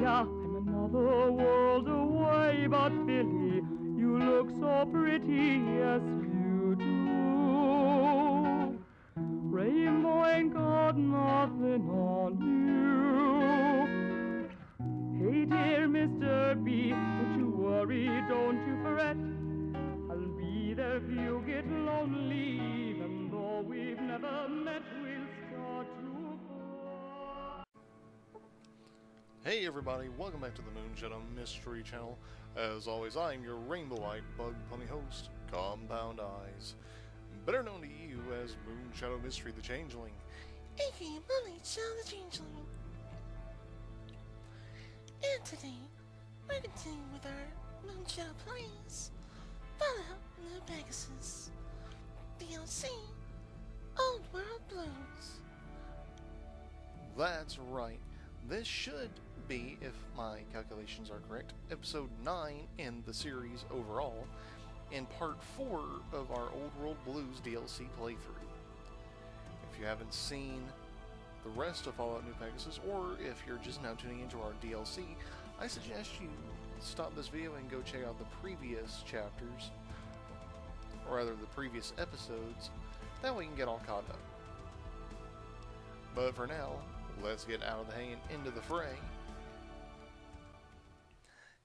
I'm another world away, but Billy, you look so pretty, yes you do. Rainbow ain't got nothing on you. Hey dear Mr. B, don't you worry, don't you fret. I'll be there if you get lonely, even though we've never met, we'll start to go. Hey everybody, welcome back to the Moonshadow Mystery channel. As always, I'm your rainbow-eyed bug bunny host, Compound Eyes, better known to you as Moonshadow Mystery the Changeling, aka Moonshadow the Changeling. And today, we're continuing with our Moonshadow plays. Fallout New Pegasus, DLC, Old World Blues. That's right. This should be, if my calculations are correct, episode 9 in the series overall, and part 4 of our Old World Blues DLC playthrough. If you haven't seen the rest of Fallout New Pegasus, or if you're just now tuning into our DLC, I suggest you stop this video and go check out the previous chapters, or rather the previous episodes, that way you can get all caught up. But for now, let's get out of the hay and into the fray.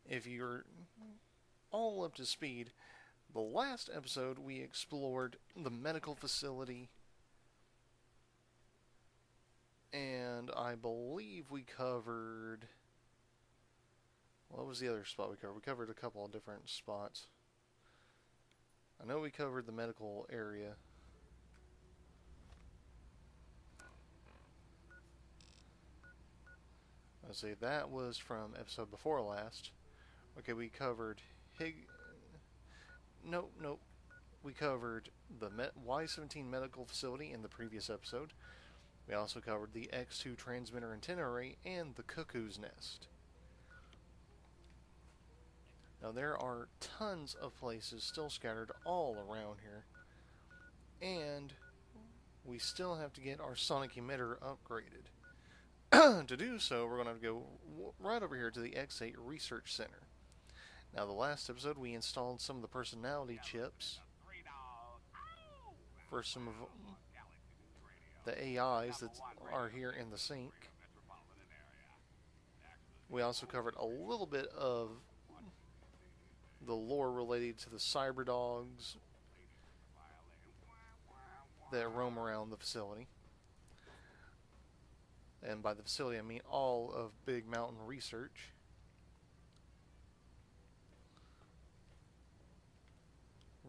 If you're all up to speed, the last episode we explored the medical facility, and I believe we covered... what was the other spot we covered? We covered a couple of different spots. I know we covered the medical area. Let's see, that was from episode before last. Okay, we covered Nope. We covered the Y-17 medical facility in the previous episode. We also covered the X2 transmitter antenna array and the cuckoo's nest. Now there are tons of places still scattered all around here, and we still have to get our sonic emitter upgraded. To do so, we're going to have to go right over here to the X8 Research Center. Now the last episode we installed some of the personality chips for some of the AIs that are here in the sink. We also covered a little bit of the lore related to the cyber dogs that roam around the facility. And by the facility I mean all of Big Mountain Research.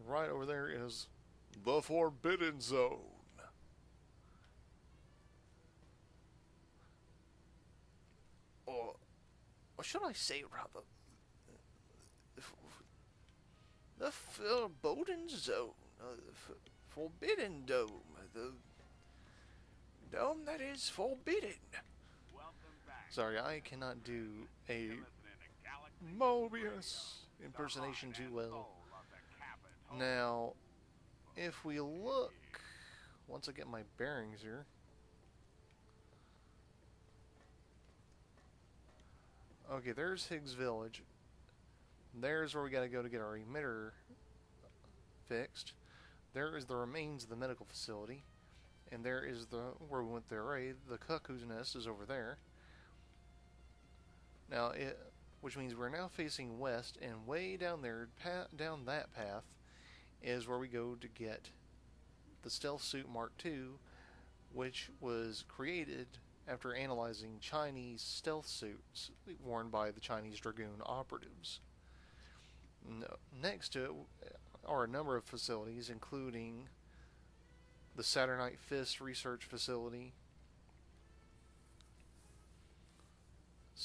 Right over there is the Forbidden Zone. Or should I say rather, the Forbidden Zone, the Forbidden Dome, the dome that is forbidden. Sorry, I cannot do a Mobius impersonation too well. Now, if we look, once I get my bearings here, okay, there's Higgs Village. There's where we gotta go to get our emitter fixed. There is the remains of the medical facility. And there is where we went the array. The cuckoo's nest is over there. Now, which means we're now facing west, and way down there, down that path, is where we go to get the Stealth Suit Mark II, which was created after analyzing Chinese stealth suits worn by the Chinese Dragoon operatives. Next to it are a number of facilities, including the Saturnite Fist Research Facility.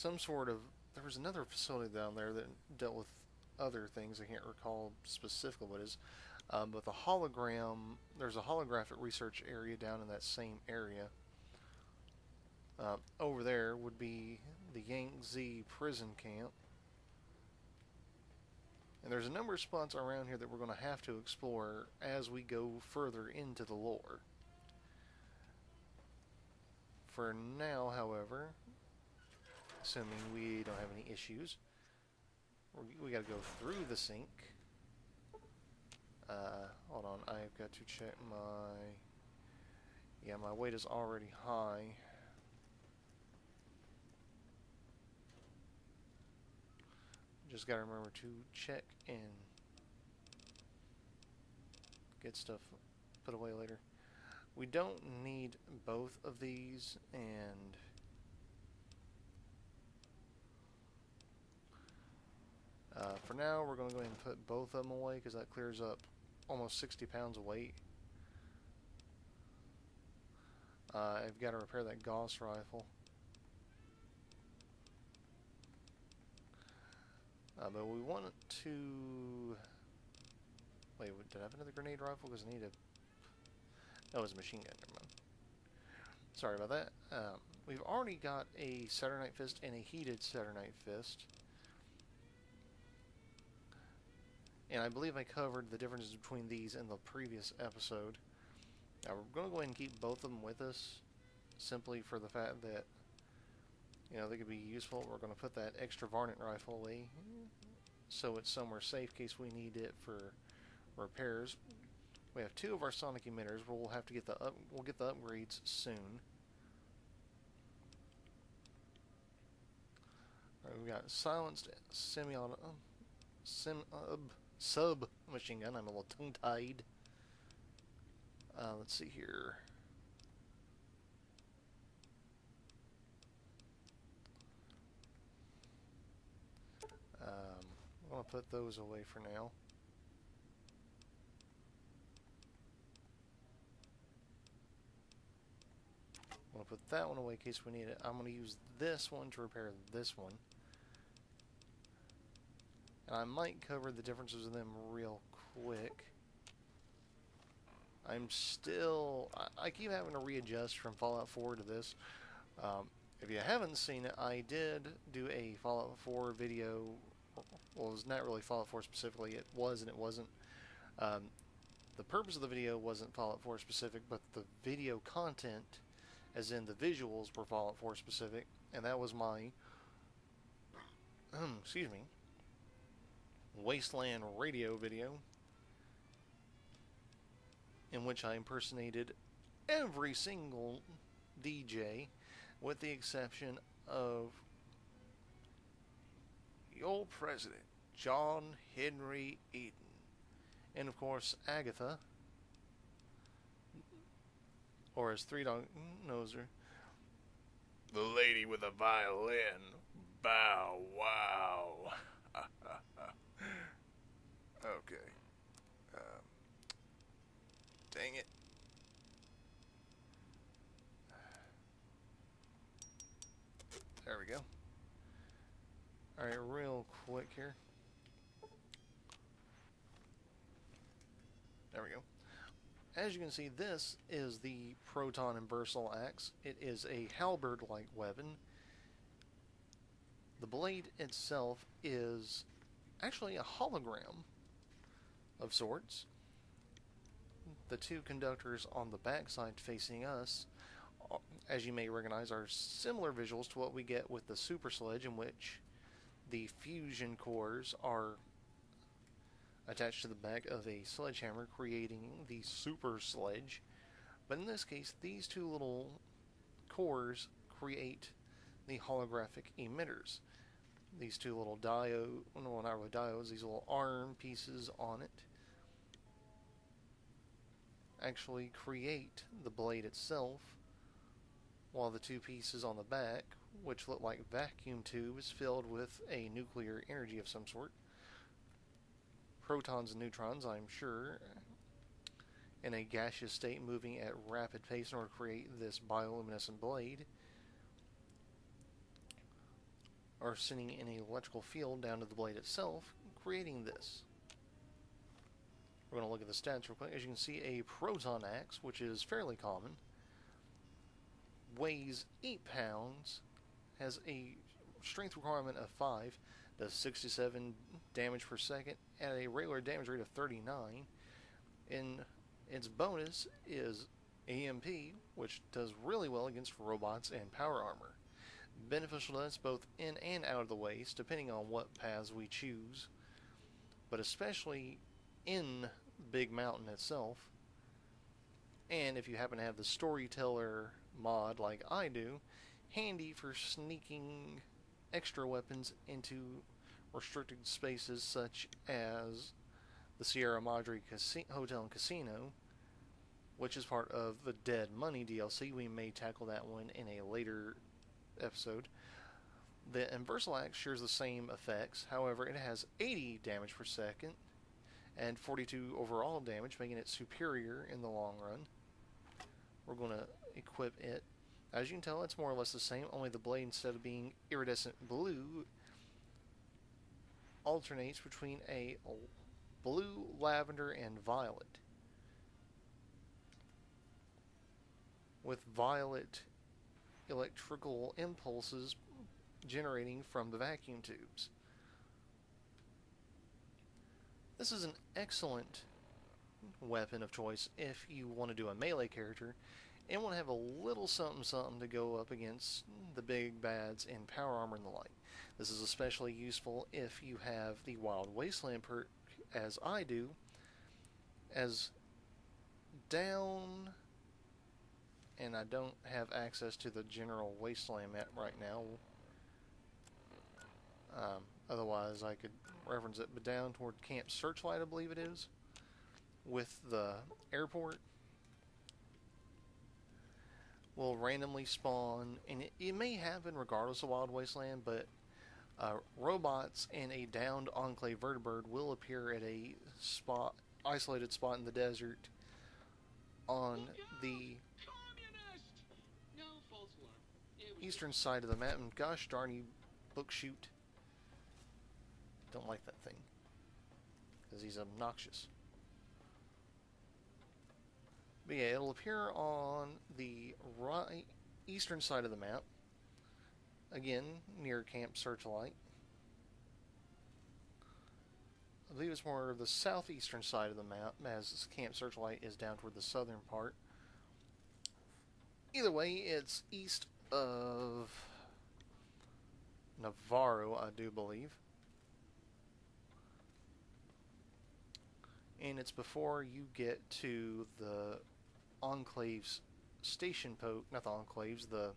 There was another facility down there that dealt with other things. I can't recall specifically what it is. But there's a holographic research area down in that same area. Over there would be the Yangtze prison camp. And there's a number of spots around here that we're going to have to explore as we go further into the lore. For now, however, assuming we don't have any issues. We gotta go through the sink. Hold on, I've got to check my... Yeah, my weight is already high. Just gotta remember to check and get stuff put away later. We don't need both of these, and for now we're going to go ahead and put both of them away because that clears up almost 60 pounds of weight. I've got to repair that Gauss rifle. But we want to... Wait, did I have another grenade rifle? Because I need a... That was a machine gun, never mind. Sorry about that. We've already got a Saturnite Fist and a heated Saturnite Fist. And I believe I covered the differences between these in the previous episode. Now we're going to go ahead and keep both of them with us, simply for the fact that, you know, they could be useful. We're going to put that extra varmint rifle away, so it's somewhere safe in case we need it for repairs. We have 2 of our sonic emitters. We'll have to get the we'll get the upgrades soon. All right, we've got silenced sub machine gun. I'm a little tongue-tied. Let's see here. I'm going to put those away for now. I'm going to put that one away in case we need it. I'm going to use this one to repair this one. And I might cover the differences in them real quick. I'm still... I keep having to readjust from Fallout 4 to this. If you haven't seen it, I did do a Fallout 4 video. Well, it was not really Fallout 4 specifically. It was and it wasn't. The purpose of the video wasn't Fallout 4 specific, but the video content, as in the visuals, were Fallout 4 specific. And that was my... excuse me. Wasteland radio video, in which I impersonated every single DJ, with the exception of the old president, John Henry Eden, and of course Agatha, or as Three Dog knows her, the lady with a violin. Bow wow. Okay. Dang it. There we go. Alright, real quick here. There we go. As you can see, this is the Proton and Bursal Axe. It is a halberd-like weapon. The blade itself is actually a hologram of sorts. The 2 conductors on the backside facing us, as you may recognize, are similar visuals to what we get with the Super Sledge, in which the fusion cores are attached to the back of a sledgehammer, creating the Super Sledge. But in this case, these 2 little cores create the holographic emitters. These 2 little diode, well, not really diodes, these little arm pieces on it actually create the blade itself, while the 2 pieces on the back, which look like vacuum tubes filled with a nuclear energy of some sort, protons and neutrons, I'm sure, in a gaseous state moving at rapid pace in order to create this bioluminescent blade, are sending an electrical field down to the blade itself, creating this. We're going to look at the stats real quick. As you can see, a proton axe, which is fairly common, weighs 8 pounds, has a strength requirement of 5, does 67 damage per second, at a regular damage rate of 39, and its bonus is EMP, which does really well against robots and power armor. beneficial to us both in and out of the waste, depending on what paths we choose, but especially in Big Mountain itself. And if you happen to have the Storyteller mod like I do, handy for sneaking extra weapons into restricted spaces such as the Sierra Madre Hotel and Casino, which is part of the Dead Money DLC. We may tackle that one in a later episode. The Inversal Axe shares the same effects, however it has 80 damage per second and 42 overall damage, making it superior in the long run. We're going to equip it. As you can tell, it's more or less the same, only the blade, instead of being iridescent blue, alternates between a blue, lavender, and violet, with violet electrical impulses generating from the vacuum tubes. This is an excellent weapon of choice if you want to do a melee character and want to have a little something something to go up against the big bads in power armor and the like. This is especially useful if you have the Wild Wasteland perk, as I do, as down, and I don't have access to the general Wasteland map right now. Otherwise I could reference it, but down toward Camp Searchlight, I believe it is, with the airport, will randomly spawn, and it may happen regardless of Wild Wasteland, but robots and a downed Enclave vertibird will appear at a isolated spot in the desert on the eastern side of the map. And gosh darn you, book shoot. Don't like that thing, because he's obnoxious. But yeah, it'll appear on the eastern side of the map, again near Camp Searchlight. I believe it's more the southeastern side of the map, as Camp Searchlight is down toward the southern part. Either way, it's east of Navarro, I do believe. And it's before you get to the Enclave's station post, not the Enclave's, the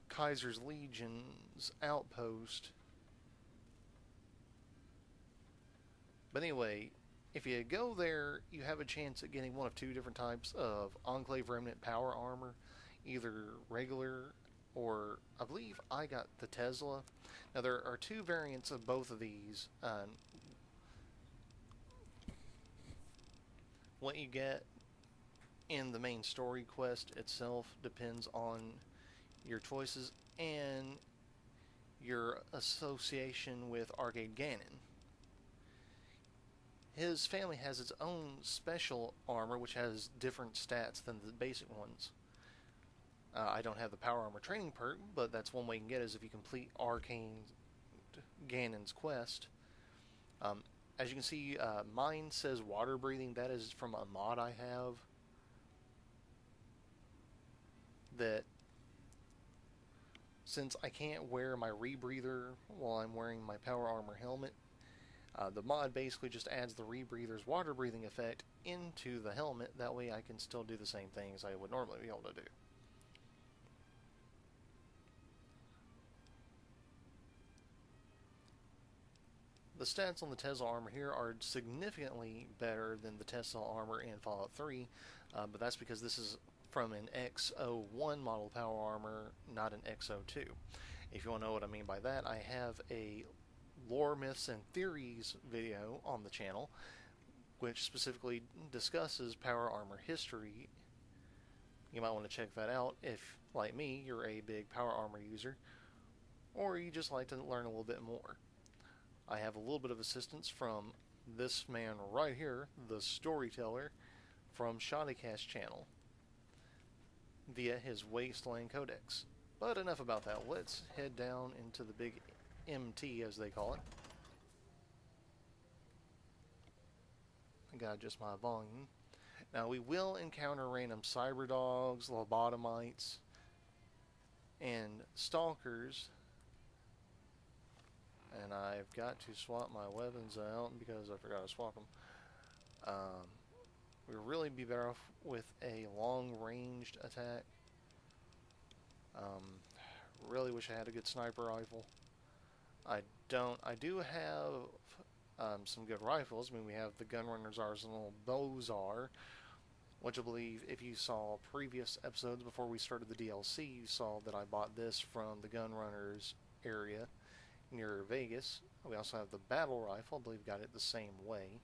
Kaiser's Legion's outpost. But anyway, if you go there, you have a chance at getting one of two different types of Enclave Remnant power armor, either regular or I believe I got the Tesla. Now there are two variants of both of these. What you get in the main story quest itself depends on your choices and your association with Arcade Ganon. His family has its own special armor, which has different stats than the basic ones. I don't have the power armor training perk, but that's one way you can get, is if you complete Arcade Ganon's quest. As you can see, mine says water breathing. That is from a mod I have that, since I can't wear my rebreather while I'm wearing my power armor helmet, the mod basically just adds the rebreather's water breathing effect into the helmet. That way I can still do the same things I would normally be able to do. The stats on the Tesla armor here are significantly better than the Tesla armor in Fallout 3, but that's because this is from an X01 model power armor, not an X02. If you want to know what I mean by that, I have a Lore, Myths, and Theories video on the channel, which specifically discusses power armor history. You might want to check that out if, like me, you're a big power armor user, or you just like to learn a little bit more. I have a little bit of assistance from this man right here, the Storyteller, from Shoddycast's channel, via his Wasteland Codex. But enough about that. Let's head down into the big MT, as they call it. I gotta adjust my volume. Now, we will encounter random cyber dogs, lobotomites, and stalkers. And I've got to swap my weapons out because I forgot to swap them. We'd really be better off with a long-ranged attack. Really wish I had a good sniper rifle. I don't. I do have some good rifles. I mean, we have the Gunrunner's Arsenal Bozar, which I believe if you saw previous episodes before we started the DLC, you saw that I bought this from the Gunrunner's area near Vegas. We also have the battle rifle. I believe got it the same way.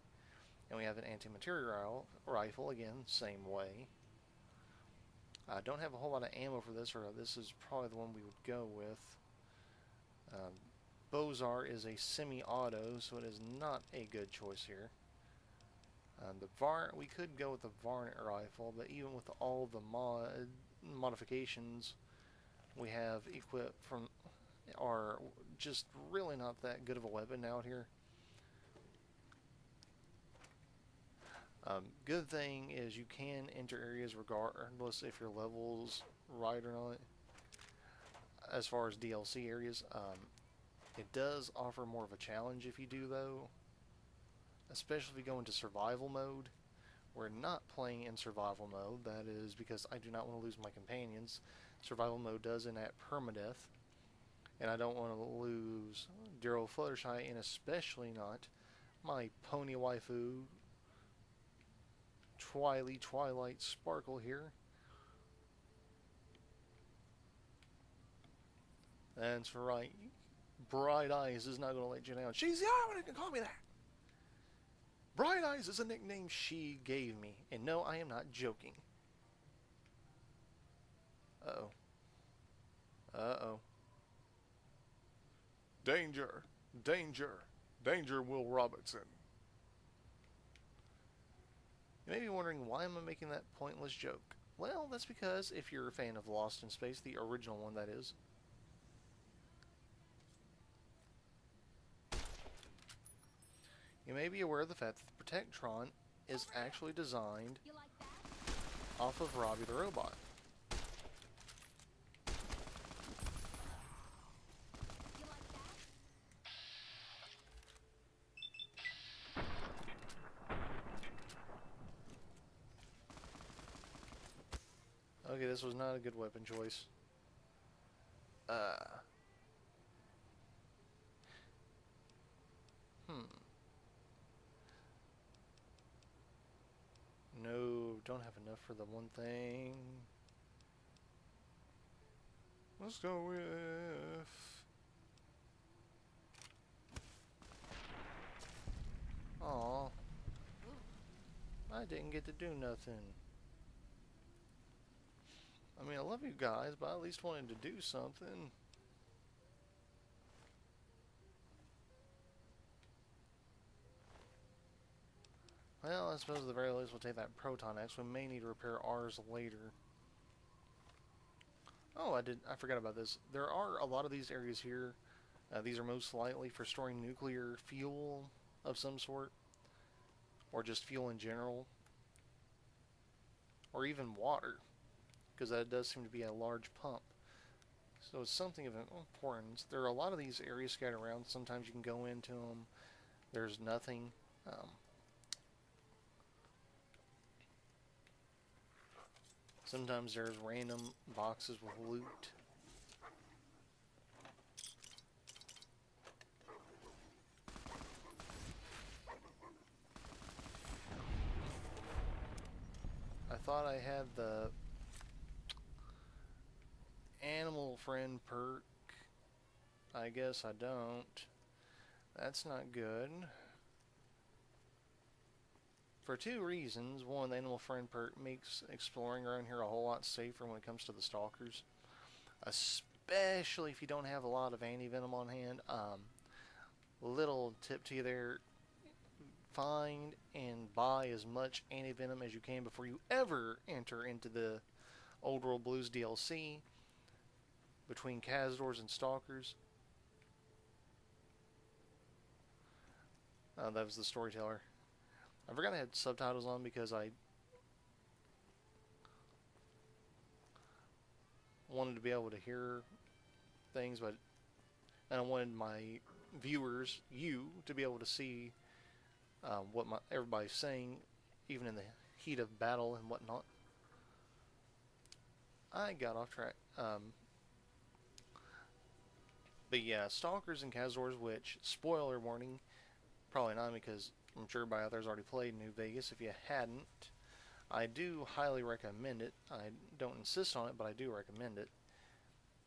And we have an anti-material rifle, again, same way. I don't have a whole lot of ammo for this, or this is probably the one we would go with. Bozar is a semi-auto, so it is not a good choice here. We could go with the Varnet rifle, but even with all the modifications we have equipped from are just really not that good of a weapon out here. Good thing is you can enter areas regardless if your level's right or not. As far as DLC areas, it does offer more of a challenge if you do, though. Especially if you go into survival mode. We're not playing in survival mode. That is because I do not want to lose my companions. Survival mode does enact permadeath. And I don't want to lose Daryl Fluttershy, and especially not my pony waifu, Twilight Sparkle here. That's right. Bright Eyes is not going to let you down. She's the only one who can call me that. Bright Eyes is a nickname she gave me. And no, I am not joking. Uh-oh. Uh-oh. Danger. Danger. Danger, Will Robertson. You may be wondering, why am I making that pointless joke? Well, that's because if you're a fan of Lost in Space, the original one that is, you may be aware of the fact that the Protectron is actually designed off of Robbie the Robot. Okay, this was not a good weapon choice. No, don't have enough for the one thing. Let's go with... Aw. I didn't get to do nothing. I mean, I love you guys, but I at least wanted to do something. Well, I suppose at the very least we'll take that Proton X. We may need to repair ours later. Oh, I forgot about this. There are a lot of these areas here. These are most likely for storing nuclear fuel of some sort. Or just fuel in general. Or even water. Because that does seem to be a large pump. So it's something of importance. There are a lot of these areas scattered around. Sometimes you can go into them. There's nothing. Sometimes there's random boxes with loot. I thought I had the animal friend perk. I guess I don't. That's not good. For two reasons. One, the animal friend perk makes exploring around here a whole lot safer when it comes to the stalkers. Especially if you don't have a lot of anti-venom on hand. Little tip to you there. Find and buy as much anti-venom as you can before you ever enter into the Old World Blues DLC. Between Cazadors and Stalkers. That was the storyteller. I forgot I had subtitles on because wanted to be able to hear things, but and I wanted my viewers, you, to be able to see what everybody's saying, even in the heat of battle and whatnot. I got off track. But yeah, Stalkers and Cazador's Witch, spoiler warning, probably not because I'm sure everybody out there's already played New Vegas. If you hadn't, I do highly recommend it. I don't insist on it, but I do recommend it.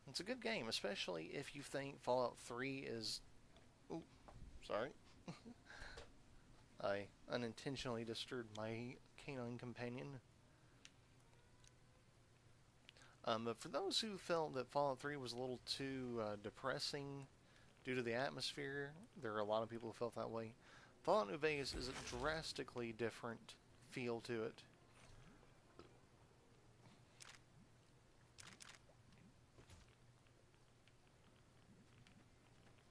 It's a good game, especially if you think Fallout 3 is... Ooh, sorry. I unintentionally disturbed my canine companion. But for those who felt that Fallout 3 was a little too depressing due to the atmosphere, there are a lot of people who felt that way. Fallout New Vegas is a drastically different feel to it.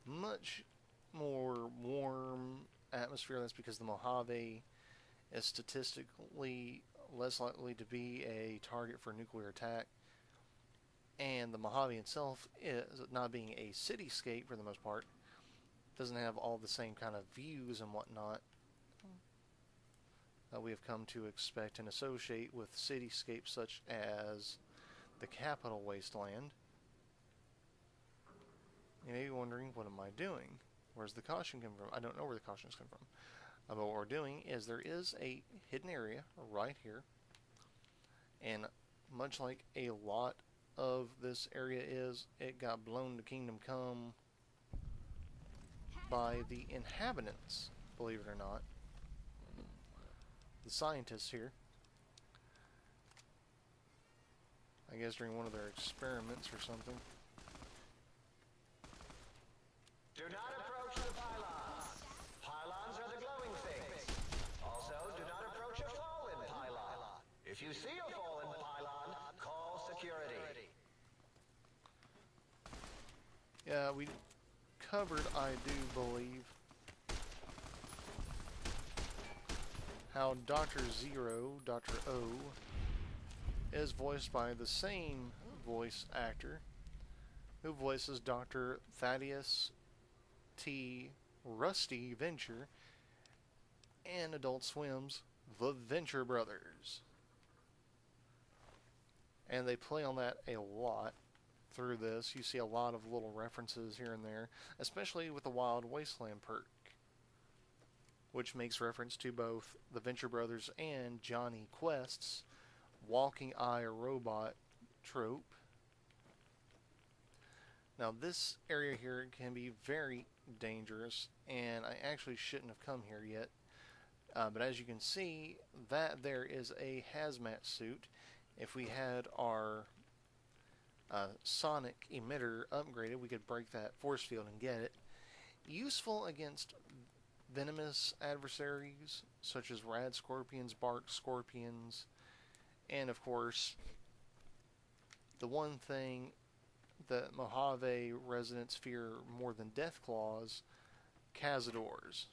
Much more warm atmosphere. That's because the Mojave is statistically less likely to be a target for nuclear attack. And the Mojave itself, is not being a cityscape for the most part, doesn't have all the same kind of views and whatnot that we have come to expect and associate with cityscapes such as the Capital Wasteland. You may be wondering, what am I doing? Where's the caution come from? I don't know where the cautions come from. But what we're doing is there is a hidden area right here. And much like a lot of this area is, it got blown to Kingdom Come by the inhabitants, believe it or not. The scientists here. I guess during one of their experiments or something. Do not approach the pylons. Pylons are the glowing things. Also, do not approach a fallen pylon. If you see a fallen pylon, call security. Yeah, we covered, I do believe, how Dr. Zero, Dr. O, is voiced by the same voice actor who voices Dr. Thaddeus T. Rusty Venture in Adult Swim's The Venture Brothers. And they play on that a lot through this. You see a lot of little references here and there, especially with the Wild Wasteland perk, which makes reference to both the Venture Brothers and Johnny Quest's Walking Eye Robot trope. Now this area here can be very dangerous, and I actually shouldn't have come here yet. But as you can see, that there is a hazmat suit. If we had our sonic emitter upgraded, we could break that force field and get it. Useful against venomous adversaries such as rad scorpions, bark scorpions, and of course the one thing that Mojave residents fear more than death claws, Cazadors.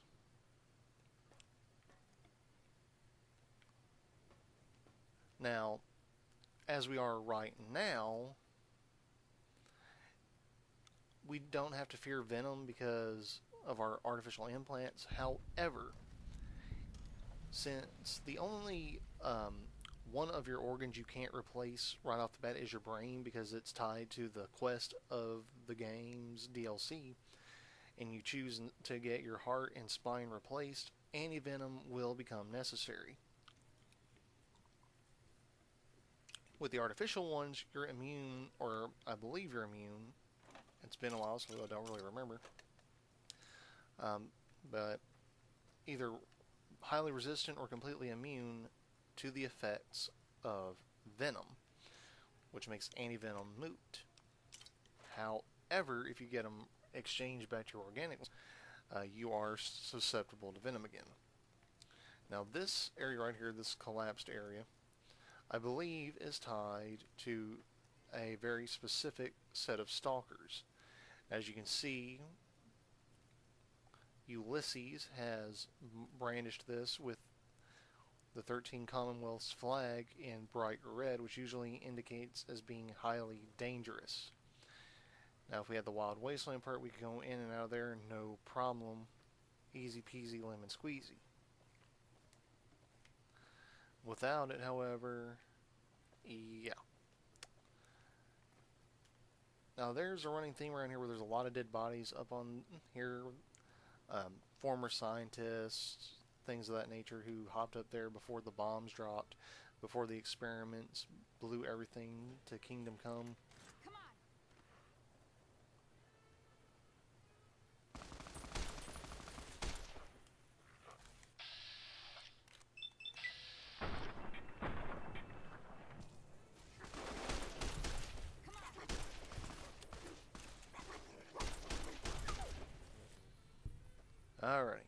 Now, as we are right now, we don't have to fear venom because of our artificial implants. However, since the only one of your organs you can't replace right off the bat is your brain, because it's tied to the quest of the game's DLC, and you choose to get your heart and spine replaced, anti-venom will become necessary. With the artificial ones, you're immune, or I believe you're immune. It's been a while, so I don't really remember. But either highly resistant or completely immune to the effects of venom, which makes anti-venom moot. However, if you get them exchanged back to your organic ones, you are susceptible to venom again. Now this area right here, this collapsed area, I believe is tied to a very specific set of stalkers. As you can see, Ulysses has brandished this with the 13 Commonwealth's flag in bright red, which usually indicates as being highly dangerous. Now, if we had the Wild Wasteland part, we could go in and out of there, no problem. Easy peasy lemon squeezy. Without it, however, yeah. Now, there's a running theme around here where there's a lot of dead bodies up on here. Former scientists, things of that nature, who hopped up there before the bombs dropped, before the experiments blew everything to Kingdom Come. Come on. Alrighty.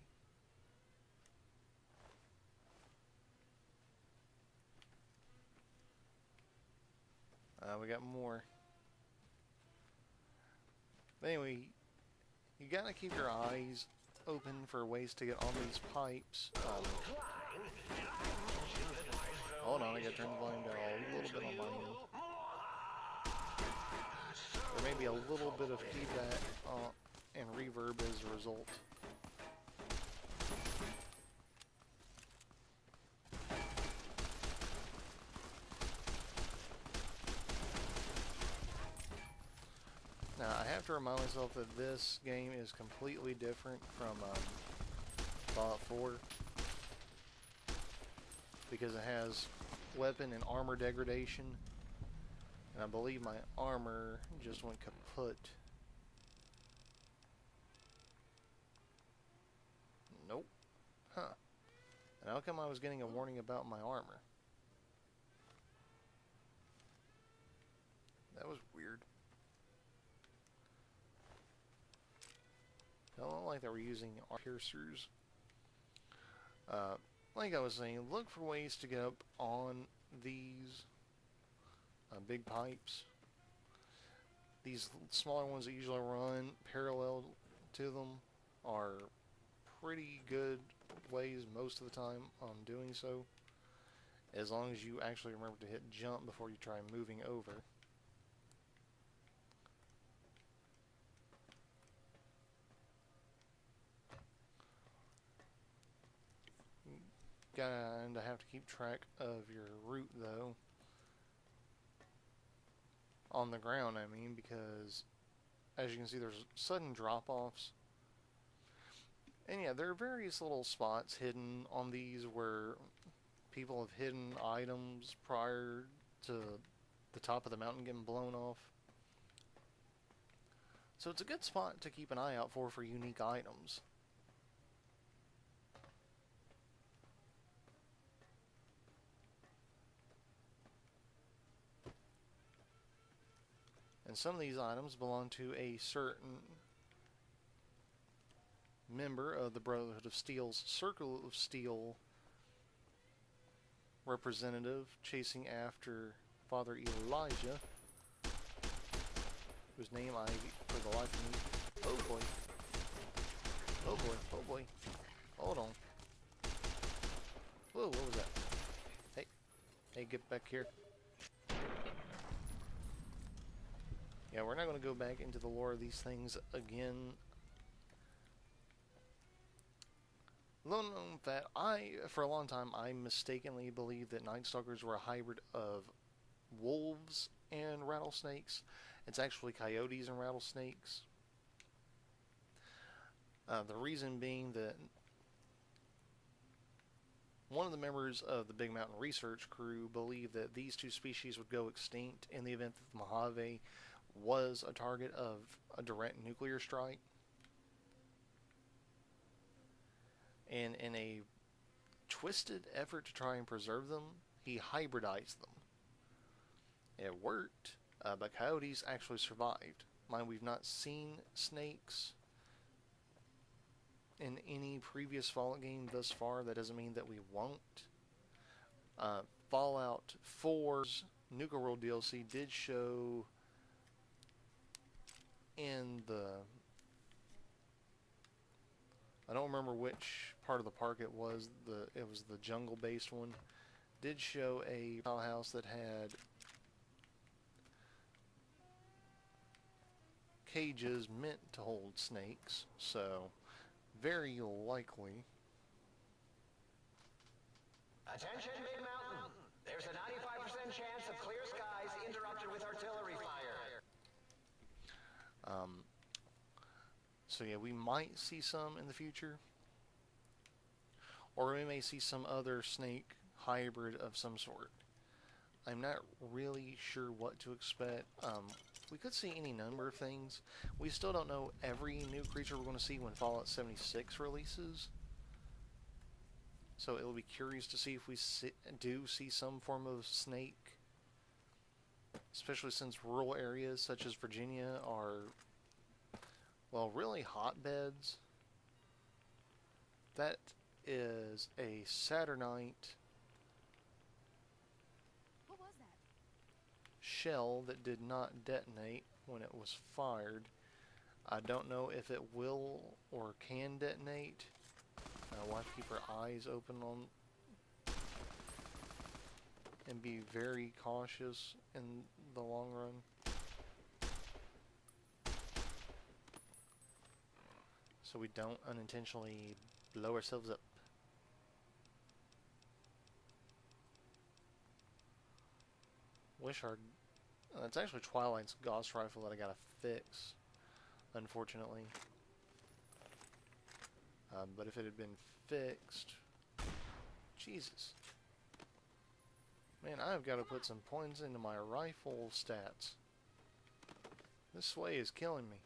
We got more. But anyway, you gotta keep your eyes open for ways to get on these pipes. Hold on, I gotta turn the volume down a little bit on my end. There may be a little bit of feedback and reverb as a result. Now, I have to remind myself that this game is completely different from Fallout 4 because it has weapon and armor degradation, and I believe my armor just went kaput. Nope. Huh. And how come I was getting a warning about my armor? That was weird. I don't like that we're using our piercers. Like I was saying, look for ways to get up on these big pipes. These smaller ones that usually run parallel to them are pretty good ways most of the time on doing so, as long as you actually remember to hit jump before you try moving over. Kinda have to keep track of your route though. On the ground, I mean, because as you can see, there's sudden drop-offs. And yeah, there are various little spots hidden on these where people have hidden items prior to the top of the mountain getting blown off. So it's a good spot to keep an eye out for unique items. And some of these items belong to a certain member of the Brotherhood of Steel's Circle of Steel representative chasing after Father Elijah, whose name I, for the life of me... Oh boy. Oh boy. Oh boy. Hold on. Whoa, what was that? Hey. Hey, get back here. Yeah, we're not going to go back into the lore of these things again. Little known fact, for a long time, I mistakenly believed that Night Stalkers were a hybrid of wolves and rattlesnakes. It's actually coyotes and rattlesnakes. The reason being that one of the members of the Big Mountain Research crew believed that these two species would go extinct in the event that the Mojave was a target of a direct nuclear strike. And in a twisted effort to try and preserve them, he hybridized them. It worked, but coyotes actually survived. Mind, we've not seen snakes in any previous Fallout game thus far. That doesn't mean that we won't. Fallout 4's Nuka World DLC did show in the I don't remember which part of the park it was. It was the jungle-based one. Did show a house that had cages meant to hold snakes, so very likely. Attention, Big Mountain. There's a 95% chance of clear skies interrupted with artillery fire. So yeah, we might see some in the future. Or we may see some other snake hybrid of some sort. I'm not really sure what to expect. We could see any number of things. We still don't know every new creature we're going to see when Fallout 76 releases. So it'll be curious to see if we do see some form of snake. Especially since rural areas such as Virginia are, well, really hotbeds. That is a Saturnite shell that did not detonate when it was fired. I don't know if it will or can detonate. We'll have to keep our eyes open on and be very cautious in the long run. So we don't unintentionally blow ourselves up. Wish our... it's actually Twilight's Gauss rifle that I gotta fix, unfortunately. But if it had been fixed... Jesus. Man, I've got to put some points into my rifle stats. This sway is killing me.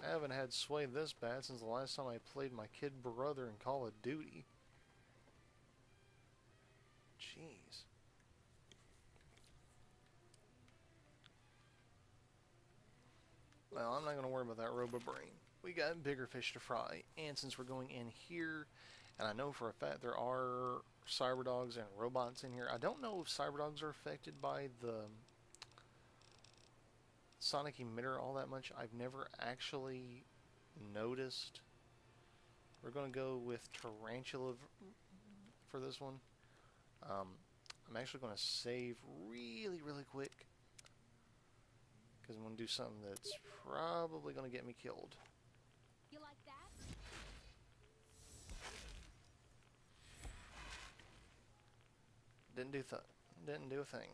I haven't had sway this bad since the last time I played my kid brother in Call of Duty. Jeez. Well, I'm not going to worry about that robo-brain. We got bigger fish to fry. And since we're going in here, and I know for a fact there are cyberdogs and robots in here. I don't know if cyberdogs are affected by the sonic emitter all that much. I've never actually noticed. We're going to go with tarantula for this one. I'm actually going to save really quick, because I'm going to do something that's probably going to get me killed. You like that? Didn't do a thing.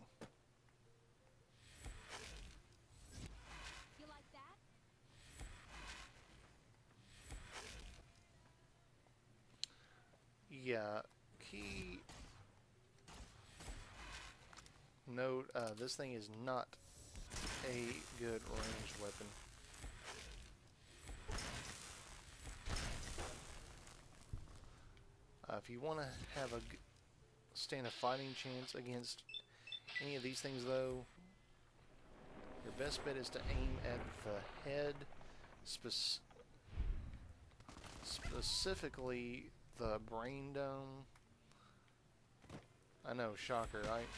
You like that? Yeah, key note, this thing is not a good ranged weapon. If you want to have stand a fighting chance against any of these things, though, your best bet is to aim at the head, specifically the brain dome. I know, shocker, right?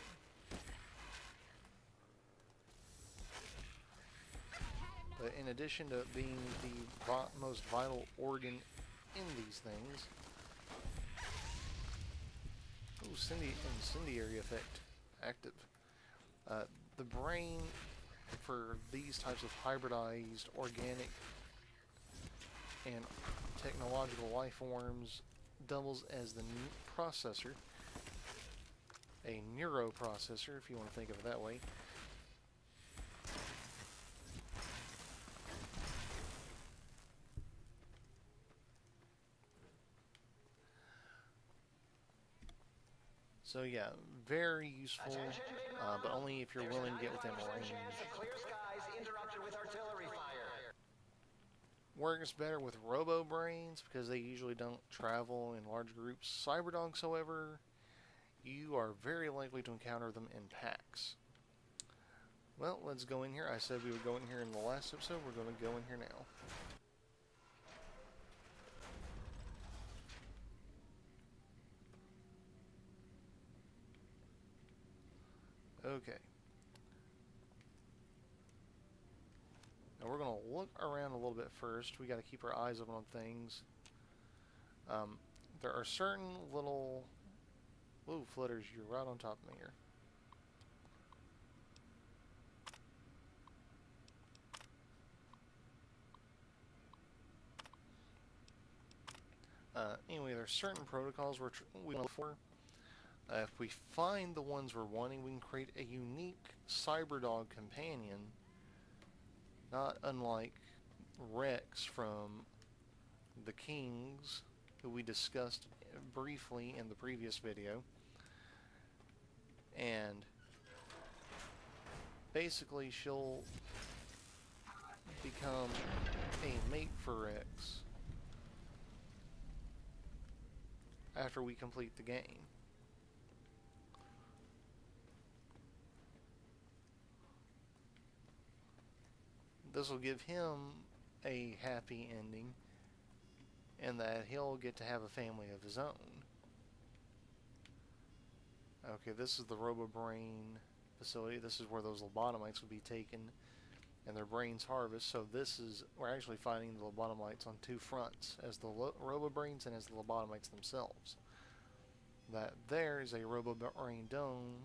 But in addition to being the most vital organ in these things, ooh, incendiary effect active. The brain for these types of hybridized organic and technological life forms doubles as the processor, a neuroprocessor if you want to think of it that way. So yeah, very useful, but only if you're willing to get within range. Works better with robo-brains because they usually don't travel in large groups. Cyberdogs, however, you are very likely to encounter them in packs. Well, let's go in here. I said we would go in here in the last episode. We're going to go in here now. Okay. Now we're going to look around a little bit first. We got to keep our eyes open on things. There are certain little... Whoa, Flitters, you're right on top of me here. Anyway, there are certain protocols we look for. If we find the ones we're wanting, we can create a unique Cyberdog companion, not unlike Rex from the Kings, who we discussed briefly in the previous video. And basically she'll become a mate for Rex after we complete the game. This will give him a happy ending, and that he'll get to have a family of his own. Okay, this is the RoboBrain facility. This is where those lobotomites will be taken and their brains harvested. So this is, we're actually fighting the lobotomites on two fronts, as the RoboBrains and as the lobotomites themselves. That there is a RoboBrain dome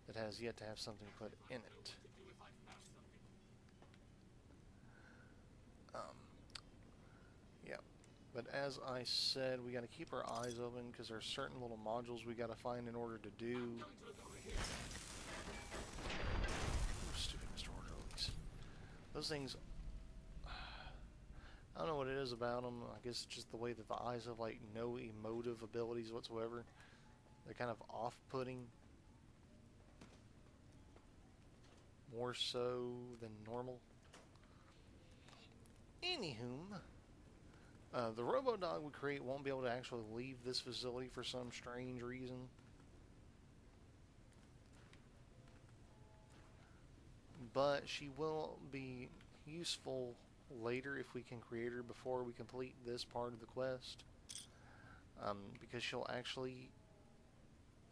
that has yet to have something put in it. Yeah, but as I said, we got to keep our eyes open because there are certain little modules we got to find in order to do. Stupid Mr. Orderlies. Those things, I don't know what it is about them. I guess it's just the way that the eyes have like no emotive abilities whatsoever. They're kind of off-putting, more so than normal. Anywho, the RoboDog we create won't be able to actually leave this facility for some strange reason. But she will be useful later if we can create her before we complete this part of the quest. Because she'll actually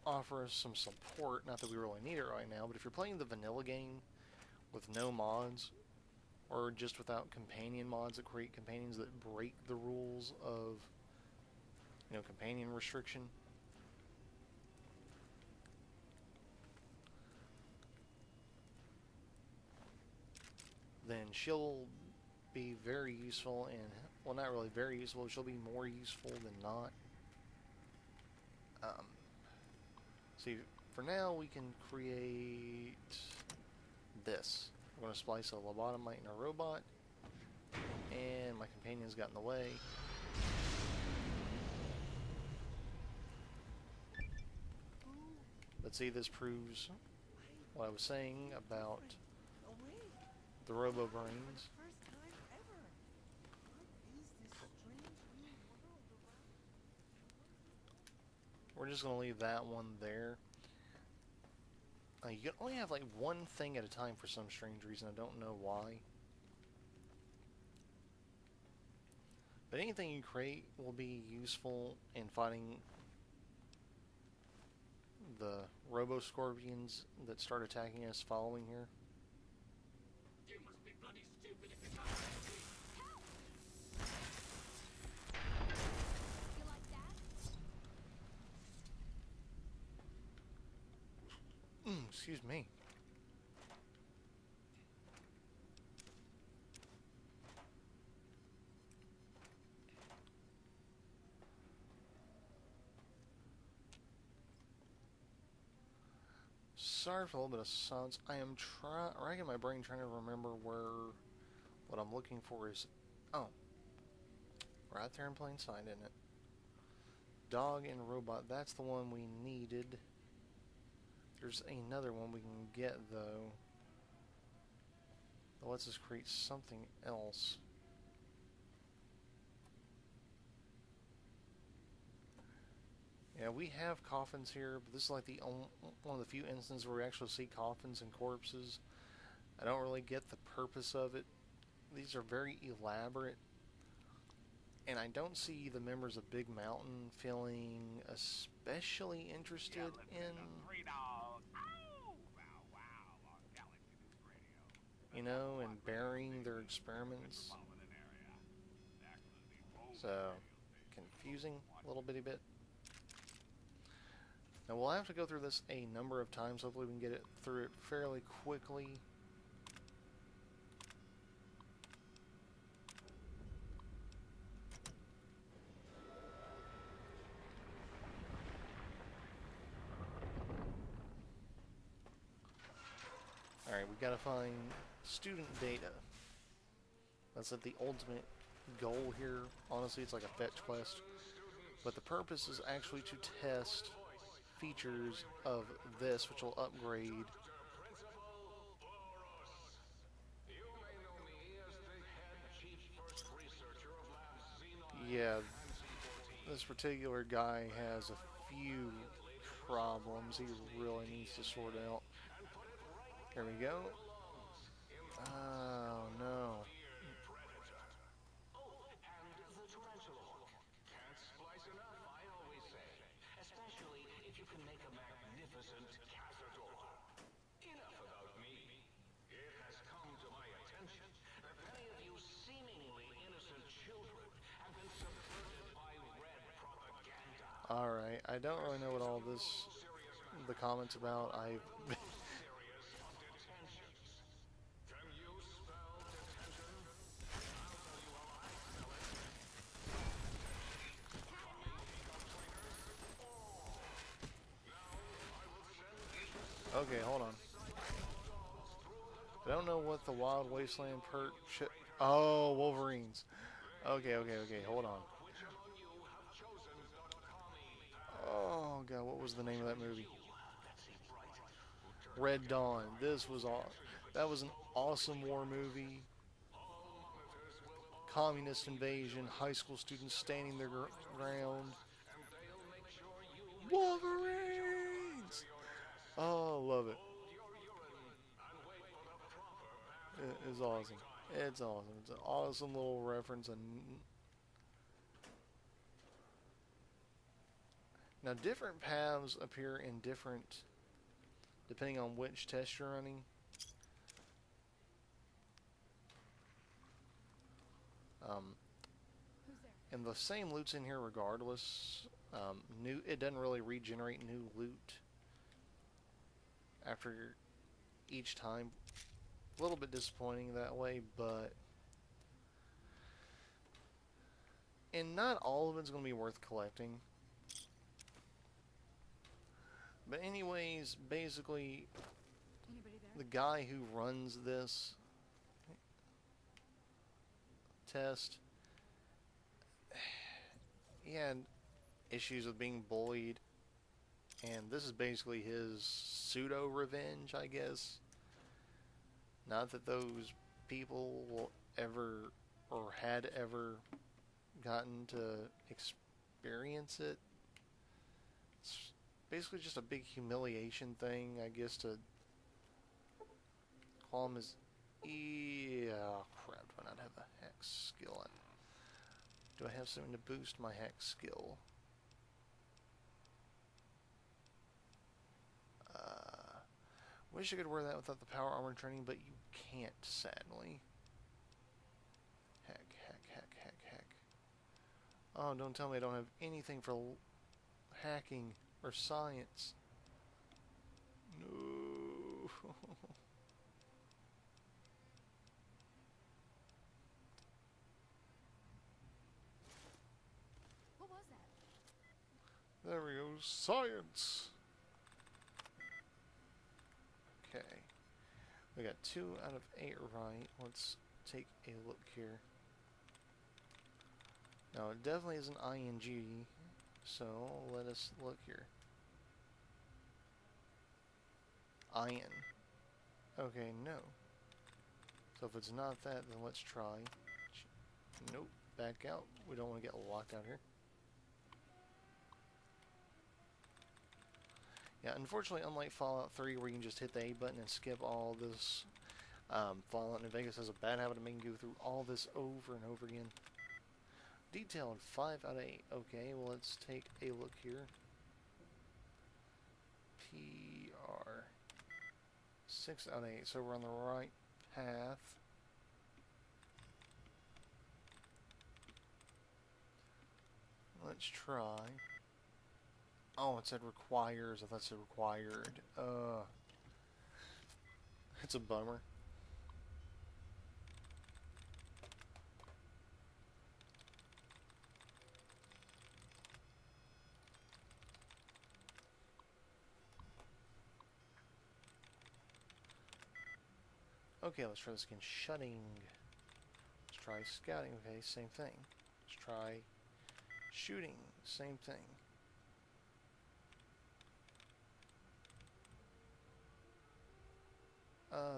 offer us some support. Not that we really need it right now, but if you're playing the vanilla game with no mods, or just without companion mods that create companions that break the rules of, you know, companion restriction, then she'll be very useful, and, well, not really very useful, she'll be more useful than not. See, for now we can create this. We're going to splice a lobotomite and a robot, and my companion's got in the way. But see, this proves what I was saying about the RoboBrains. We're just going to leave that one there. You can only have like one thing at a time for some strange reason. I don't know why. But anything you create will be useful in fighting the Robo-Scorpions that start attacking us following here. You must be bloody stupid if you can't help. You like that? Excuse me. Sorry for a little bit of silence. I am racking my brain trying to remember what I'm looking for is. Oh, right there in plain sight, isn't it? Dog and robot. That's the one we needed. There's another one we can get though. That lets us create something else. Yeah, we have coffins here, but this is like the one of the few instances where we actually see coffins and corpses. I don't really get the purpose of it. These are very elaborate, and I don't see the members of Big Mountain feeling especially interested in, you know, and burying their experiments. So, confusing a little bitty bit. Now we'll have to go through this a number of times. Hopefully we can get it through it fairly quickly. Alright, we gotta find student data. That's the ultimate goal here. Honestly, it's like a fetch quest. But the purpose is actually to test features of this, which will upgrade. Yeah, this particular guy has a few problems he really needs to sort out. There we go. Oh no. Alright, I don't really know what all this, the comments about. Okay, hold on. I don't know what the Wild Wasteland perk should... Oh, Wolverines. Okay, hold on. Oh god, what was the name of that movie? Red Dawn. That was an awesome war movie. Communist invasion, high school students standing their ground. Wolverines! Oh, love it. It is awesome. It's awesome. It's an awesome little reference. And now, different paths appear in different, depending on which test you're running. And the same loot's in here regardless. It doesn't really regenerate new loot after each time. A little bit disappointing that way, but and not all of it's going to be worth collecting. But anyways, basically, the guy who runs this test, he had issues with being bullied, and this is basically his pseudo revenge, I guess. Not that those people will ever or had ever gotten to experience it. It's basically just a big humiliation thing, I guess, to call him his... Yeah, crap, do I not have a hack skill? Do I have something to boost my hack skill? Wish I could wear that without the power armor training, but you can't, sadly. Hack. Oh, don't tell me I don't have anything for hacking or science. No. What was that? There we go. Science. Okay. We got 2 out of 8 right. Let's take a look here. Now, it definitely is an ING, so let us look here. Iron. Okay, no. So if it's not that, then let's try. Nope, back out. We don't want to get locked out here. Yeah, unfortunately, unlike Fallout 3, where you can just hit the A button and skip all this, Fallout New Vegas has a bad habit of making you go through all this over and over again. Detailed, 5 out of 8. Okay, well, let's take a look here. PR. 6 out of 8, so we're on the right path. Let's try. Oh, it said requires. I thought it said required. It's a bummer. Okay, let's try this again. Shutting. Let's try scouting. Okay, same thing. Let's try shooting. Same thing.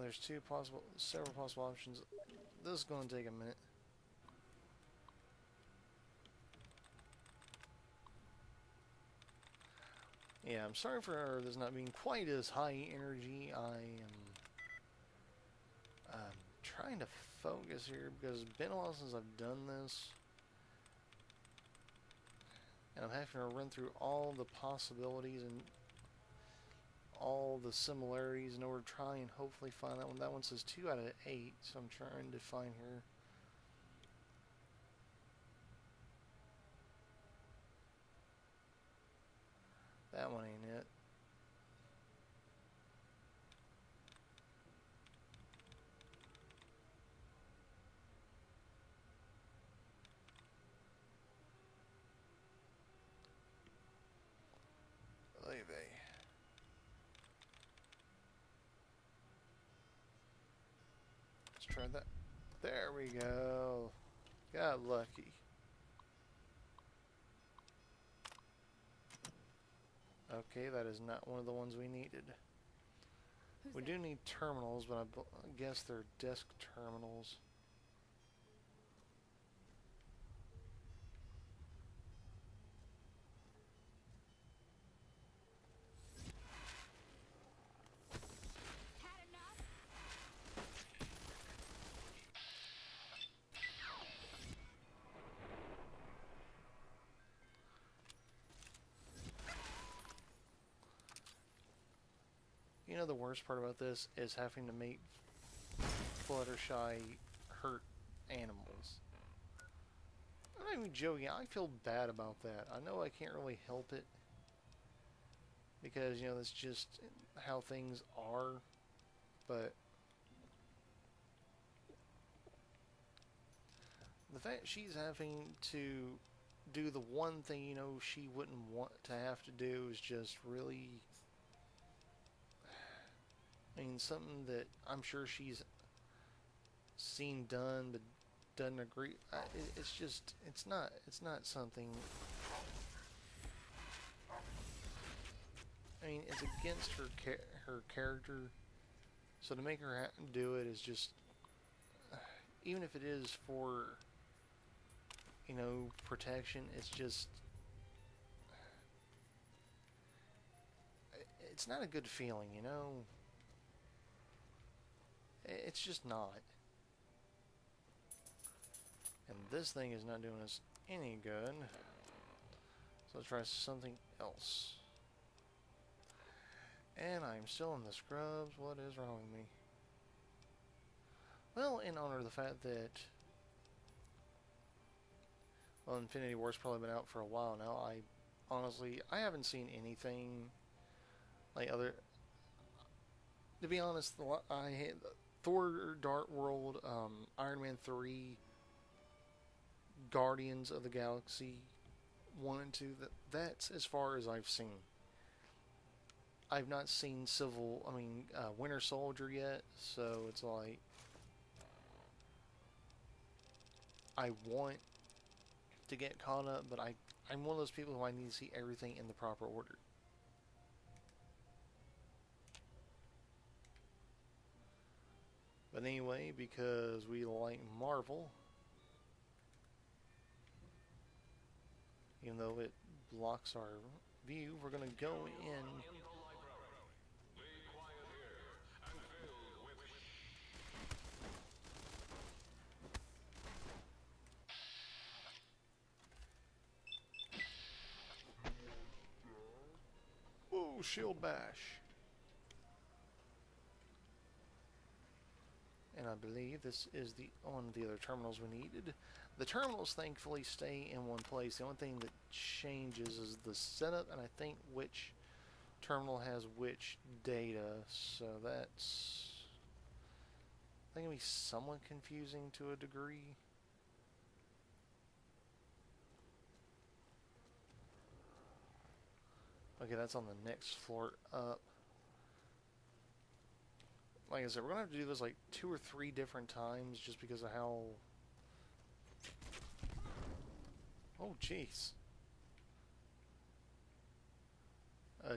There's several possible options. This is going to take a minute. Yeah, I'm sorry for this not being quite as high energy. I am trying to focus here because it's been a while since I've done this. And I'm having to run through all the possibilities and all the similarities in order to try and hopefully find that one. That one says 2 out of 8, so I'm trying to find here. That one ain't it. Leave. Let's try that. There we go. Got lucky. Okay, that is not one of the ones we needed. We do need terminals, but I guess they're desk terminals. You know the worst part about this is having to make Fluttershy hurt animals. I'm not even joking, I feel bad about that. I know I can't really help it because, you know, that's just how things are, but the fact she's having to do the one thing, you know, she wouldn't want to have to do is just really... I mean, something that I'm sure she's seen done, but doesn't agree. It's just, it's not something. I mean, it's against her character. So to make her do it is just, even if it is for, you know, protection, it's just, it's not a good feeling, you know. It's just not. And this thing is not doing us any good. So let's try something else. And I'm still in the scrubs. What is wrong with me? Well, in honor of the fact that, well, Infinity War's probably been out for a while now. I haven't seen anything like other. To be honest, I had Thor: Dark World, Iron Man 3, Guardians of the Galaxy 1 and 2. That's as far as I've seen. I've not seen Winter Soldier yet, so it's like I want to get caught up, but I'm one of those people who I need to see everything in the proper order. But anyway, because we like Marvel, even though it blocks our view, we're going to go in. Whoa, shield bash. and I believe this is one of the other terminals we needed. The terminals thankfully stay in one place. The only thing that changes is the setup, and I think which terminal has which data, so that's... I think it can be somewhat confusing to a degree. Okay, that's on the next floor up. Like I said, we're going to have to do this like 2 or 3 different times just because of how... Oh, jeez.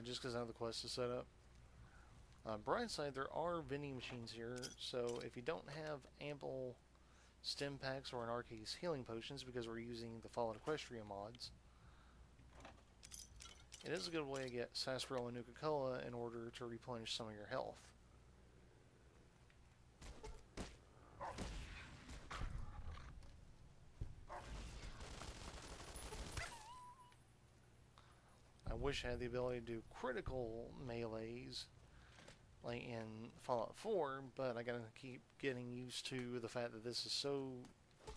Just because I have the quest to set up. Bright side, there are vending machines here, so if you don't have ample stim packs or in our case healing potions because we're using the Fallen Equestria mods, it is a good way to get sarsaparilla and Nuka-Cola in order to replenish some of your health. I wish I had the ability to do critical melees like in Fallout 4, but I gotta keep getting used to the fact that this is so... I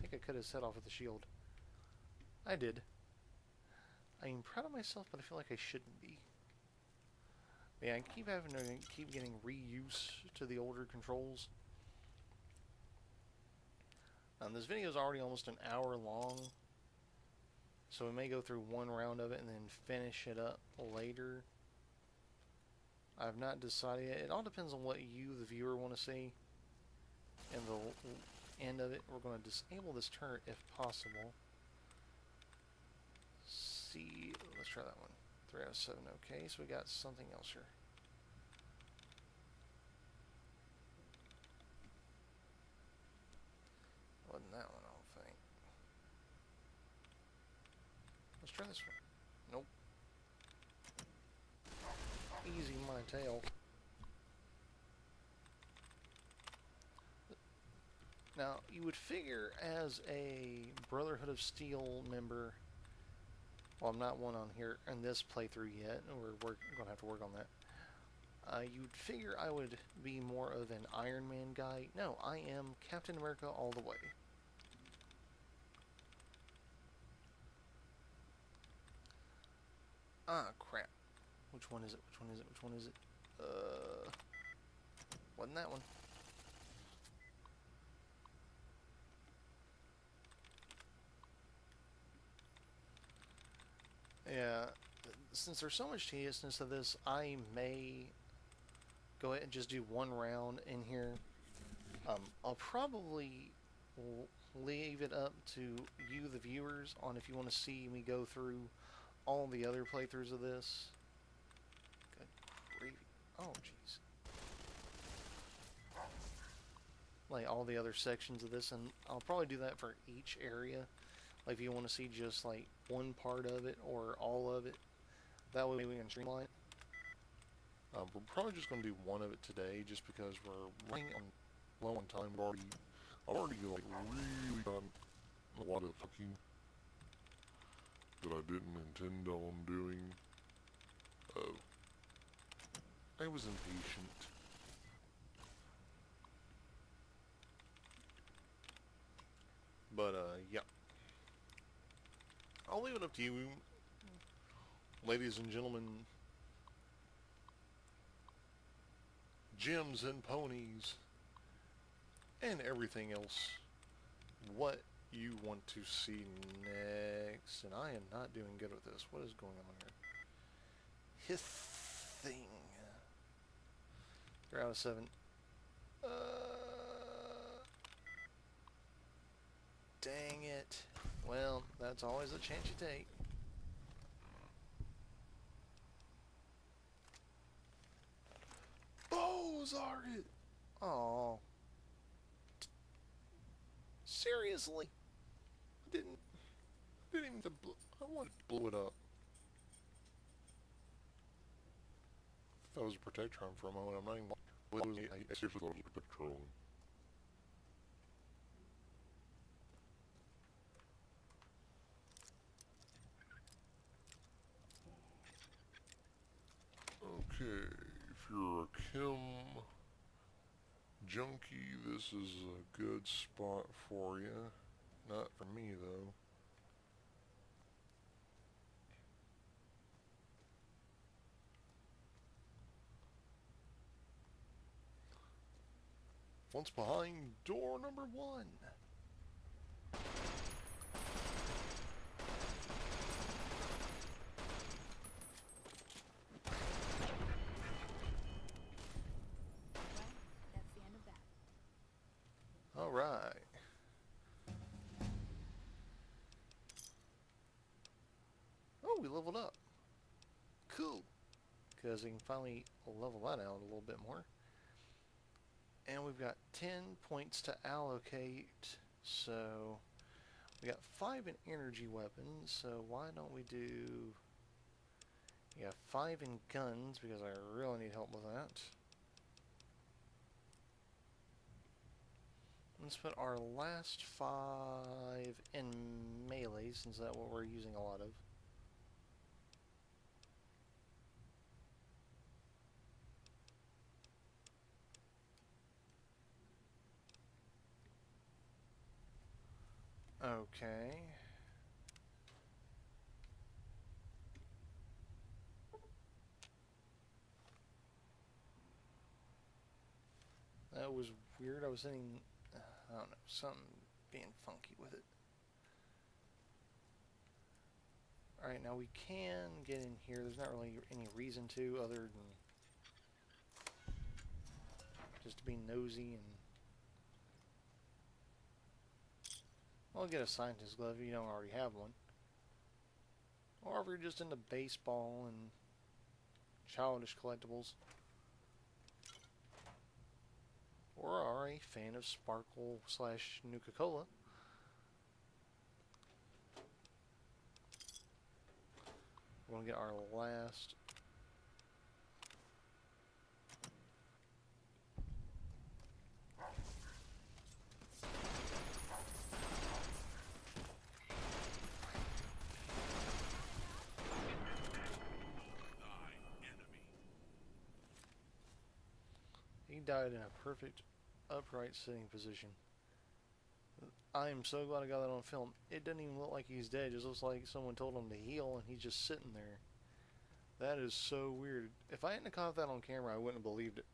think I could have set off with the shield. I did. I'm proud of myself, but I feel like I shouldn't be. Yeah, I keep having to keep getting reuse to the older controls. This video is already almost an hour long, so we may go through one round of it and then finish it up later. I've not decided yet. It all depends on what you, the viewer, want to see. And the end of it, we're going to disable this turret if possible. See, let's try that one. 3 out of 7, okay, so we got something else here. Wasn't that one, I don't think. Let's try this one. Nope. Easy my tail. Now, you would figure as a Brotherhood of Steel member, well, I'm not one on here in this playthrough yet, we're going to have to work on that. You'd figure I would be more of an Iron Man guy. No, I am Captain America all the way. Ah, crap. Which one is it? Which one is it? Which one is it? Wasn't that one. Yeah, since there's so much tediousness to this, I may go ahead and just do one round in here. I'll probably leave it up to you, the viewers, on if you want to see me go through all the other playthroughs of this. Good gravy. Oh, jeez. Like all the other sections of this, and I'll probably do that for each area. Like if you want to see just like one part of it or all of it, that way we can streamline it. We're probably just going to do one of it today, just because we're running low on time. I've already like really done a lot of talking that I didn't intend on doing. I was impatient. But yeah. I'll leave it up to you, ladies and gentlemen, gems and ponies, and everything else, what you want to see next. And I am not doing good with this. What is going on here? Hissing. 3 out of 7. Dang it. Well, that's always a chance you take. Bozard it! Aw. Seriously? I didn't even I wanted to blow it up. That was a Protectron for a moment. I'm not even... I seriously thought it was a Protectron. Okay, if you're a chem Junkie, this is a good spot for you. Not for me, though. What's behind door number 1? That's the end of that. Alright. Oh, we leveled up. Cool. Because we can finally level that out a little bit more. And we've got 10 points to allocate. So we got 5 in energy weapons. So why don't we do... Yeah, 5 in guns, because I really need help with that. Let's put our last 5 in melee, since that's what we're using a lot of. Okay. That was weird. I was hitting, I don't know, something being funky with it. Alright, now we can get in here. There's not really any reason to other than just to be nosy and... Well, get a scientist's glove if you don't already have one. Or if you're just into baseball and childish collectibles. Or are a fan of Sparkle / Nuka-Cola. We're going to get our last... He died in a perfect upright sitting position. I am so glad I got that on film. It doesn't even look like he's dead. It just looks like someone told him to heal and he's just sitting there. That is so weird. If I hadn't caught that on camera, I wouldn't have believed it.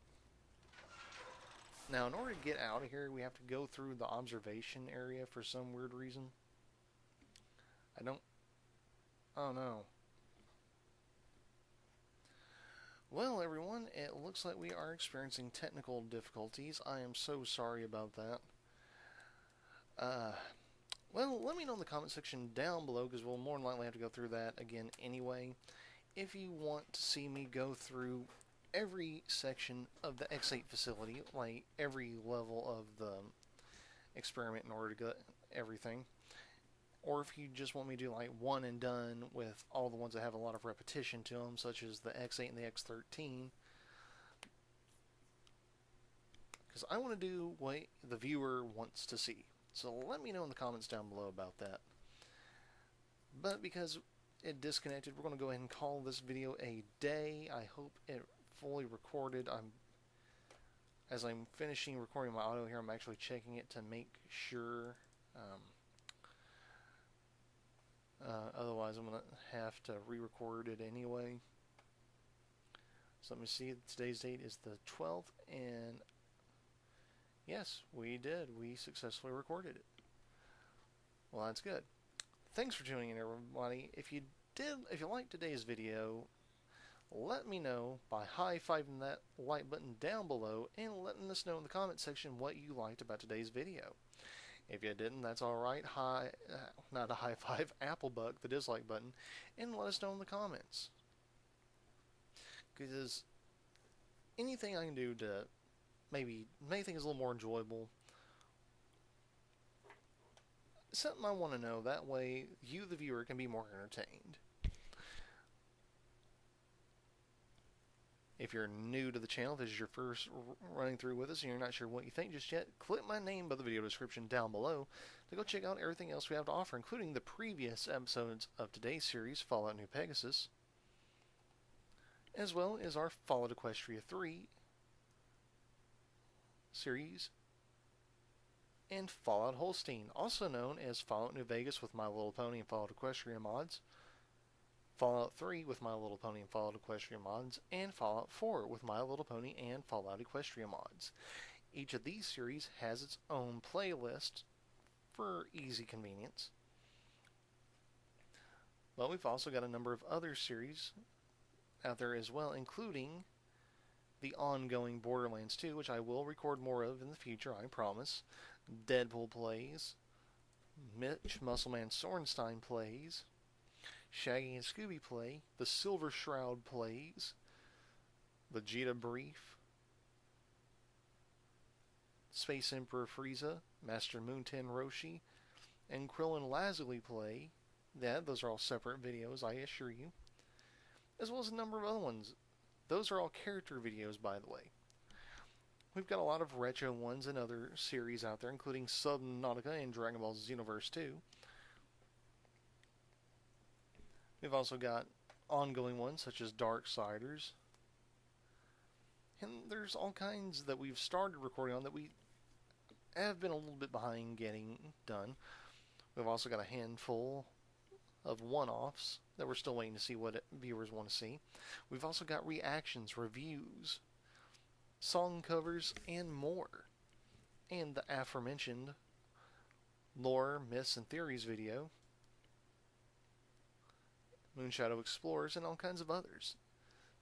Now, in order to get out of here, we have to go through the observation area for some weird reason. Oh no. Well, everyone, it looks like we are experiencing technical difficulties. I am so sorry about that. Well, let me know in the comment section down below, because we'll more than likely have to go through that again anyway. If you want to see me go through every section of the X8 facility, like every level of the experiment in order to get everything, or if you just want me to do like one and done with all the ones that have a lot of repetition to them, such as the X8 and the X13, because I want to do what the viewer wants to see. So let me know in the comments down below about that. But because it disconnected, we're going to go ahead and call this video a day. I hope it fully recorded. As I'm finishing recording my audio here, I'm actually checking it to make sure. Otherwise, I'm going to have to re-record it anyway. So let me see. Today's date is the 12th, and yes, we did. We successfully recorded it. Well, that's good. Thanks for tuning in, everybody. If you liked today's video, let me know by high-fiving that like button down below and letting us know in the comment section what you liked about today's video. If you didn't, that's alright. Not a high five, apple buck the dislike button, and let us know in the comments. Because anything I can do to maybe make things a little more enjoyable, something I want to know, that way you, the viewer, can be more entertained. If you're new to the channel, if this is your first running through with us and you're not sure what you think just yet, click my name by the video description down below to go check out everything else we have to offer, including the previous episodes of today's series, Fallout New Pegasus, as well as our Fallout Equestria 3, series, and Fallout Holstein, also known as Fallout New Vegas with My Little Pony and Fallout Equestria mods, Fallout 3 with My Little Pony and Fallout Equestria mods, and Fallout 4 with My Little Pony and Fallout Equestria mods. Each of these series has its own playlist for easy convenience. But we've also got a number of other series out there as well, including the ongoing Borderlands 2, which I will record more of in the future, I promise. Deadpool plays, Mitch Muscleman Sorenstein plays, Shaggy and Scooby play, the Silver Shroud plays, Vegeta Brief, Space Emperor Frieza, Master Moonten Roshi, and Krillin Lazuli play. Those are all separate videos, I assure you. As well as a number of other ones. Those are all character videos, by the way. We've got a lot of retro ones and other series out there, including Subnautica and Dragon Ball Xenoverse 2. We've also got ongoing ones such as Darksiders. And there's all kinds that we've started recording on that we have been a little bit behind getting done. We've also got a handful of one-offs that we're still waiting to see what viewers want to see. We've also got reactions, reviews, song covers, and more. And the aforementioned lore, myths, and theories video, Moonshadow Explorers, and all kinds of others.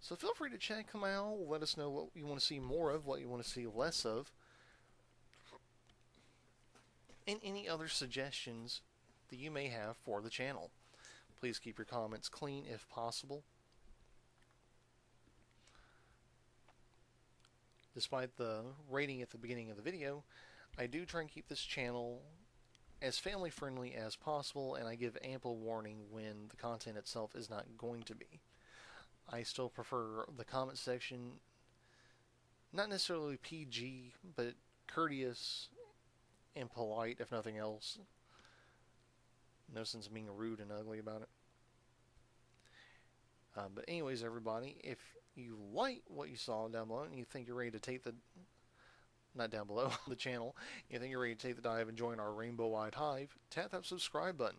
So feel free to check them out. Let us know what you want to see more of, what you want to see less of, and any other suggestions that you may have for the channel. Please keep your comments clean if possible. Despite the rating at the beginning of the video, I do try and keep this channel as family friendly as possible, and I give ample warning when the content itself is not going to be. I still prefer the comment section, not necessarily PG, but courteous and polite, if nothing else. No sense of being rude and ugly about it. But anyways, everybody, if you like what you saw down below and you think you're ready to take the... not down below, the channel, you think you're ready to take the dive and join our rainbow-eyed hive, tap that subscribe button.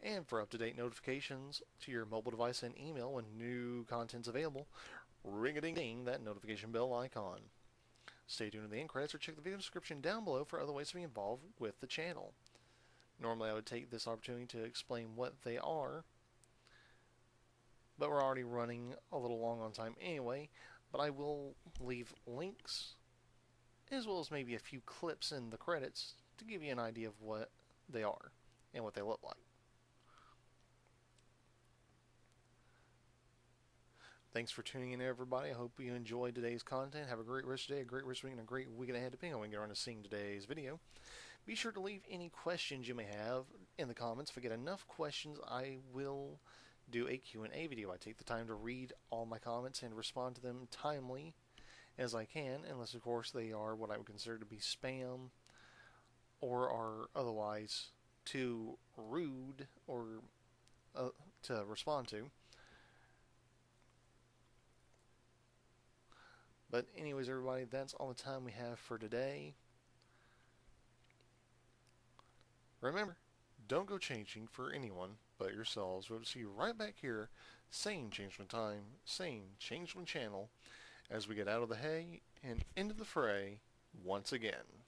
And for up-to-date notifications to your mobile device and email when new content's available, ring-a-ding-ding that notification bell icon. Stay tuned to the end credits or check the video description down below for other ways to be involved with the channel. Normally I would take this opportunity to explain what they are, but we're already running a little long on time anyway, but I will leave links as well as maybe a few clips in the credits to give you an idea of what they are and what they look like. Thanks for tuning in, everybody. I hope you enjoyed today's content. Have a great rest of the day, a great rest of the week, and a great weekend ahead, depending on when you get around to seeing today's video. Be sure to leave any questions you may have in the comments. If I get enough questions, I will do a Q&A video. I take the time to read all my comments and respond to them timely as I can, unless, of course, they are what I would consider to be spam or are otherwise too rude or to respond to. But anyways, everybody, that's all the time we have for today. Remember, don't go changing for anyone but yourselves. We'll see you right back here, same changeling time, same changeling channel, as we get out of the hay and into the fray once again.